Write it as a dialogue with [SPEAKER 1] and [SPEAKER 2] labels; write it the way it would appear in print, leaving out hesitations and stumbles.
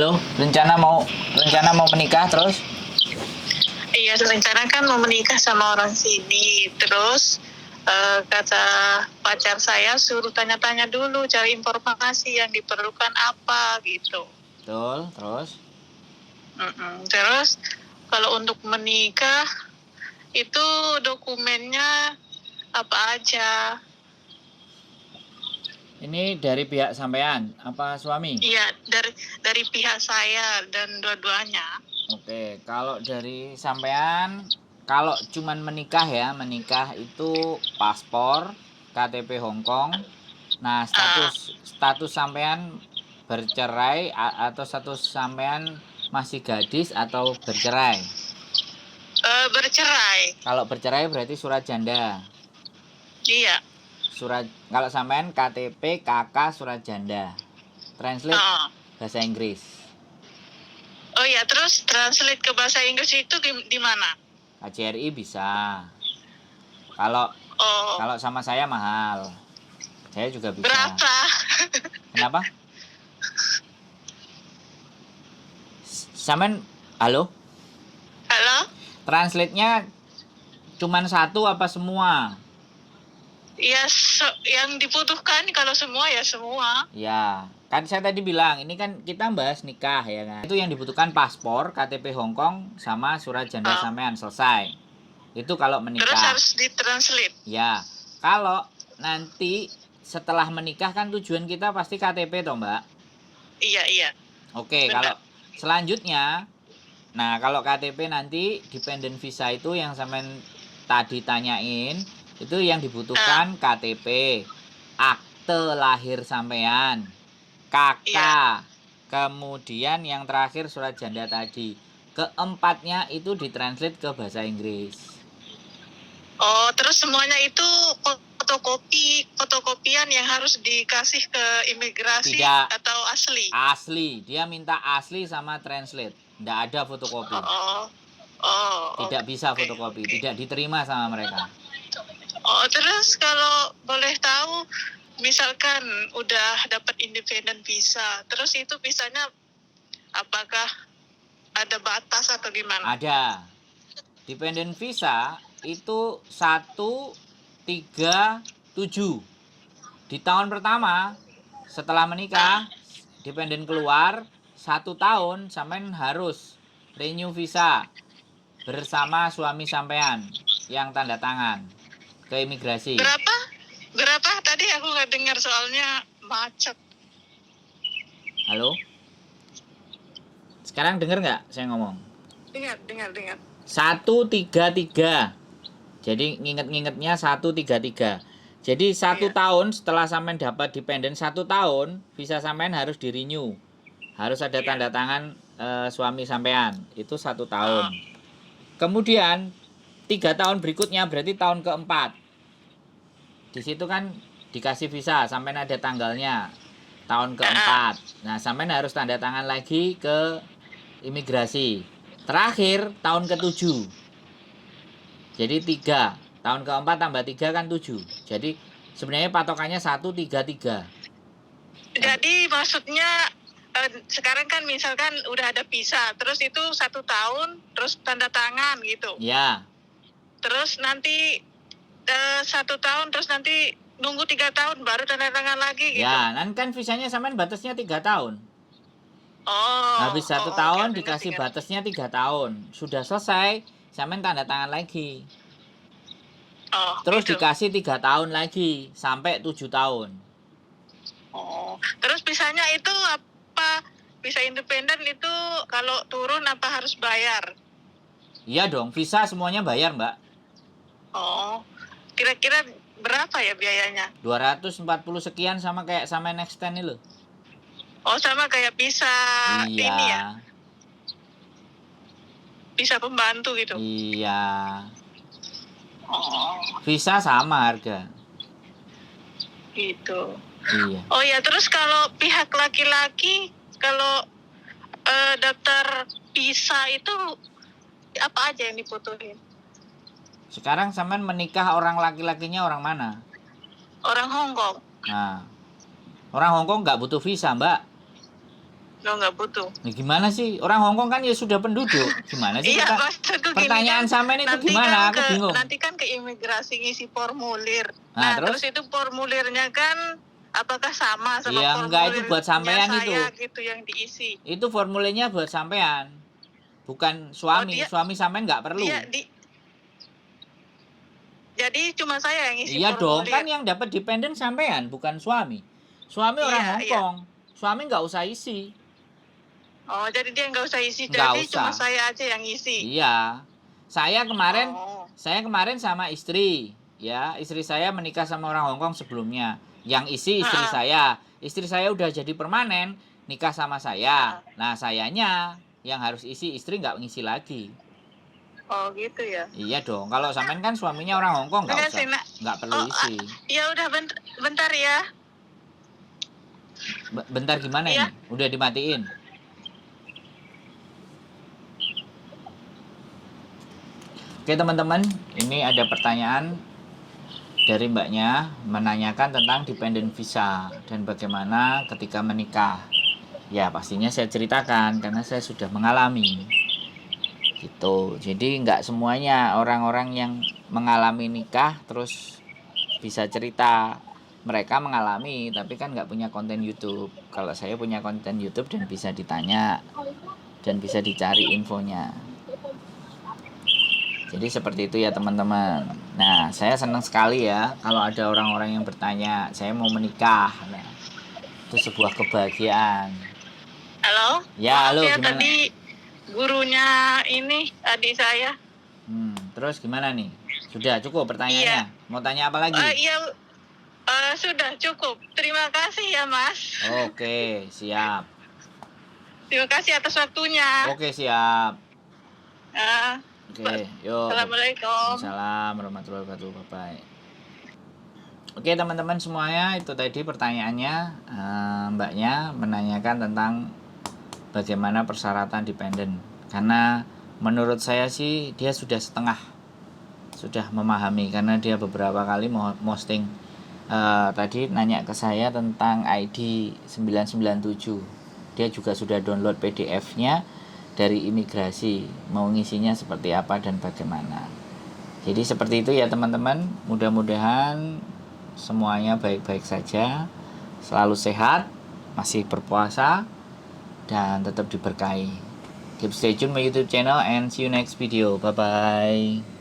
[SPEAKER 1] Halo, rencana mau menikah terus?
[SPEAKER 2] Iya, rencana kan mau menikah sama orang sini. Terus kata pacar saya suruh tanya-tanya dulu, cari informasi yang diperlukan apa gitu.
[SPEAKER 1] Betul, terus?
[SPEAKER 2] Terus kalau untuk menikah itu dokumennya apa aja?
[SPEAKER 1] Ini dari pihak sampean, apa suami?
[SPEAKER 2] Iya, dari pihak saya dan dua-duanya.
[SPEAKER 1] Oke, kalau dari sampean, kalau cuman menikah ya, menikah itu paspor, KTP Hong Kong. Nah,
[SPEAKER 2] Ah,
[SPEAKER 1] status sampean bercerai atau status sampean masih gadis atau bercerai?
[SPEAKER 2] bercerai.
[SPEAKER 1] Kalau bercerai berarti surat janda.
[SPEAKER 2] Iya.
[SPEAKER 1] Kalau sampean KTP KK surat janda. Translate
[SPEAKER 2] Ah.
[SPEAKER 1] bahasa Inggris.
[SPEAKER 2] Oh iya, terus translate ke bahasa Inggris itu di mana?
[SPEAKER 1] KJRI bisa. Kalau
[SPEAKER 2] Oh,
[SPEAKER 1] kalau sama saya mahal. Saya juga bisa.
[SPEAKER 2] berapa?
[SPEAKER 1] Kenapa? Sampean halo?
[SPEAKER 2] Halo?
[SPEAKER 1] Translate-nya cuman satu apa semua?
[SPEAKER 2] Ya, yang dibutuhkan kalau semua ya semua.
[SPEAKER 1] Ya, kan saya tadi bilang ini kan kita bahas nikah ya kan. Itu yang dibutuhkan paspor, KTP Hong Kong sama surat janda
[SPEAKER 2] Oh.
[SPEAKER 1] sampean selesai. Itu kalau
[SPEAKER 2] Terus
[SPEAKER 1] menikah.
[SPEAKER 2] harus ditranslate.
[SPEAKER 1] Ya, kalau nanti setelah menikah kan tujuan kita pasti KTP toh Mbak.
[SPEAKER 2] Iya, iya.
[SPEAKER 1] Oke,
[SPEAKER 2] Benar.
[SPEAKER 1] kalau selanjutnya, nah kalau KTP nanti dependent visa itu yang sampean tadi tanyain, itu yang dibutuhkan KTP, akte lahir sampean, KK,
[SPEAKER 2] Iya.
[SPEAKER 1] kemudian yang terakhir surat janda tadi. Keempatnya itu ditranslate ke bahasa Inggris.
[SPEAKER 2] Oh, terus semuanya itu fotokopian yang harus dikasih ke imigrasi
[SPEAKER 1] Tidak.
[SPEAKER 2] atau asli?
[SPEAKER 1] Asli, dia minta asli sama translate. Nggak ada fotokopi.
[SPEAKER 2] Oh, oh.
[SPEAKER 1] Tidak bisa fotokopi, tidak diterima sama mereka.
[SPEAKER 2] Oh, terus kalau boleh tahu, misalkan udah dapat independent visa, terus itu visanya apakah ada batas atau gimana?
[SPEAKER 1] Ada. Dependent visa itu 137. Di tahun pertama setelah menikah, dependent keluar 1 tahun sampean harus renew visa bersama suami sampean yang tanda tangan ke imigrasi.
[SPEAKER 2] Berapa? Berapa tadi aku nggak dengar soalnya macet.
[SPEAKER 1] Halo? Sekarang dengar nggak saya ngomong?
[SPEAKER 2] Dengar.
[SPEAKER 1] 133. Jadi ngingetnya 133. Jadi 1 tahun setelah sampean dapat dependent 1 tahun, visa sampean harus di renew. Harus ada tanda tangan suami sampean. Itu 1 tahun. Kemudian 3 tahun berikutnya berarti tahun keempat. Di situ kan dikasih visa sampean ada tanggalnya. Tahun keempat. Nah, sampean harus tanda tangan lagi ke imigrasi. Terakhir tahun ke-7. Jadi 3. Tahun keempat tambah 3 kan 7. Jadi sebenarnya patokannya 133.
[SPEAKER 2] Jadi maksudnya sekarang kan misalkan udah ada visa, terus itu 1 tahun, terus tanda tangan gitu.
[SPEAKER 1] Ya.
[SPEAKER 2] Terus nanti 1 tahun, terus nanti nunggu 3 tahun baru tanda tangan lagi gitu.
[SPEAKER 1] Ya, kan visanya sampean batasnya 3 tahun.
[SPEAKER 2] Oh.
[SPEAKER 1] Habis 1 tahun dikasih batasnya 3 tahun. Sudah selesai, sampean tanda tangan lagi.
[SPEAKER 2] Oh,
[SPEAKER 1] Terus
[SPEAKER 2] gitu.
[SPEAKER 1] dikasih 3 tahun lagi sampai 7 tahun.
[SPEAKER 2] Oh. Terus visanya itu apa? Visa independen itu kalau turun apa harus bayar?
[SPEAKER 1] Iya dong, visa semuanya bayar, Mbak.
[SPEAKER 2] Oh. Kira-kira berapa ya biayanya?
[SPEAKER 1] 240 sekian sama kayak sama Nextend ini loh.
[SPEAKER 2] Oh, sama kayak visa ini ya?
[SPEAKER 1] Iya.
[SPEAKER 2] Visa pembantu gitu.
[SPEAKER 1] Iya.
[SPEAKER 2] Oh,
[SPEAKER 1] Visa sama harga.
[SPEAKER 2] gitu.
[SPEAKER 1] Iya.
[SPEAKER 2] Oh ya, terus kalau pihak laki-laki kalau daftar visa itu apa aja yang dibutuhin?
[SPEAKER 1] Sekarang sampean menikah orang laki-lakinya orang mana?
[SPEAKER 2] Orang Hong Kong.
[SPEAKER 1] Nah, orang Hong Kong nggak butuh visa, Mbak.
[SPEAKER 2] Lo nggak butuh.
[SPEAKER 1] Nah, gimana sih? Orang Hongkong kan ya sudah penduduk. Gimana sih?
[SPEAKER 2] Iya, maksudku gini
[SPEAKER 1] Pertanyaan
[SPEAKER 2] kan,
[SPEAKER 1] sampean itu
[SPEAKER 2] nanti
[SPEAKER 1] gimana?
[SPEAKER 2] kan
[SPEAKER 1] Aku bingung.
[SPEAKER 2] nanti kan ke imigrasi ngisi formulir.
[SPEAKER 1] Nah,
[SPEAKER 2] Nah,
[SPEAKER 1] terus?
[SPEAKER 2] terus itu formulirnya kan apakah sama sama
[SPEAKER 1] Ya, enggak, itu buat sampean
[SPEAKER 2] saya
[SPEAKER 1] itu.
[SPEAKER 2] gitu yang diisi.
[SPEAKER 1] Itu formulirnya buat sampean. Bukan suami.
[SPEAKER 2] dia-
[SPEAKER 1] Suami sampean nggak perlu.
[SPEAKER 2] Jadi cuma saya yang isi
[SPEAKER 1] Iya dong,
[SPEAKER 2] formulir.
[SPEAKER 1] kan yang dapat dependen sampean, bukan suami. Suami orang
[SPEAKER 2] Iya,
[SPEAKER 1] Hongkong. Suami nggak usah isi.
[SPEAKER 2] Oh, jadi dia nggak usah isi,
[SPEAKER 1] Nggak
[SPEAKER 2] jadi
[SPEAKER 1] usah.
[SPEAKER 2] cuma saya aja yang isi.
[SPEAKER 1] Iya. Saya kemarin sama istri, ya, istri saya menikah sama orang Hongkong sebelumnya. Yang isi istri saya. Istri saya udah jadi permanen, nikah sama saya. Nah, sayanya yang harus isi, istri nggak ngisi lagi.
[SPEAKER 2] Oh, gitu ya.
[SPEAKER 1] Iya dong. Kalau sampean kan suaminya orang Hongkong, nggak
[SPEAKER 2] Enggak
[SPEAKER 1] usah.
[SPEAKER 2] sih, Nak.
[SPEAKER 1] Nggak perlu isi.
[SPEAKER 2] Ya udah bentar ya.
[SPEAKER 1] Bentar gimana
[SPEAKER 2] Iya.
[SPEAKER 1] ini? Udah dimatiin. Oke teman-teman, ini ada pertanyaan dari mbaknya menanyakan tentang dependent visa dan bagaimana ketika menikah. Ya pastinya saya ceritakan karena saya sudah mengalami gitu. Jadi nggak semuanya orang-orang yang mengalami nikah terus bisa cerita. Mereka mengalami tapi kan nggak punya konten YouTube. Kalau saya punya konten YouTube dan bisa ditanya dan bisa dicari infonya. Jadi seperti itu ya teman-teman. Nah, saya senang sekali ya kalau ada orang-orang yang bertanya, saya mau menikah. Nah, itu sebuah kebahagiaan.
[SPEAKER 2] Halo?
[SPEAKER 1] Ya, halo,
[SPEAKER 2] ya,
[SPEAKER 1] gimana?
[SPEAKER 2] tadi gurunya ini adik saya.
[SPEAKER 1] Terus gimana nih? Sudah cukup pertanyaannya?
[SPEAKER 2] Iya.
[SPEAKER 1] Mau tanya apa lagi?
[SPEAKER 2] Iya, sudah cukup. Terima kasih ya, Mas.
[SPEAKER 1] Oke, siap.
[SPEAKER 2] Terima kasih atas waktunya.
[SPEAKER 1] Oke, siap. Oke, yuk.
[SPEAKER 2] Assalamualaikum.
[SPEAKER 1] Assalamualaikum warahmatullahi wabarakatuh. Bye-bye. Oke teman-teman semuanya, itu tadi pertanyaannya. Mbaknya menanyakan tentang bagaimana persyaratan dependen. Karena menurut saya sih dia sudah setengah sudah memahami, karena dia beberapa kali posting tadi nanya ke saya tentang ID 997. Dia juga sudah download PDF-nya dari imigrasi, mau ngisinya seperti apa dan bagaimana. Jadi seperti itu ya teman-teman. Mudah-mudahan semuanya baik-baik saja, selalu sehat, masih berpuasa, dan tetap diberkahi. Keep stay tune my YouTube channel and see you next video. Bye bye.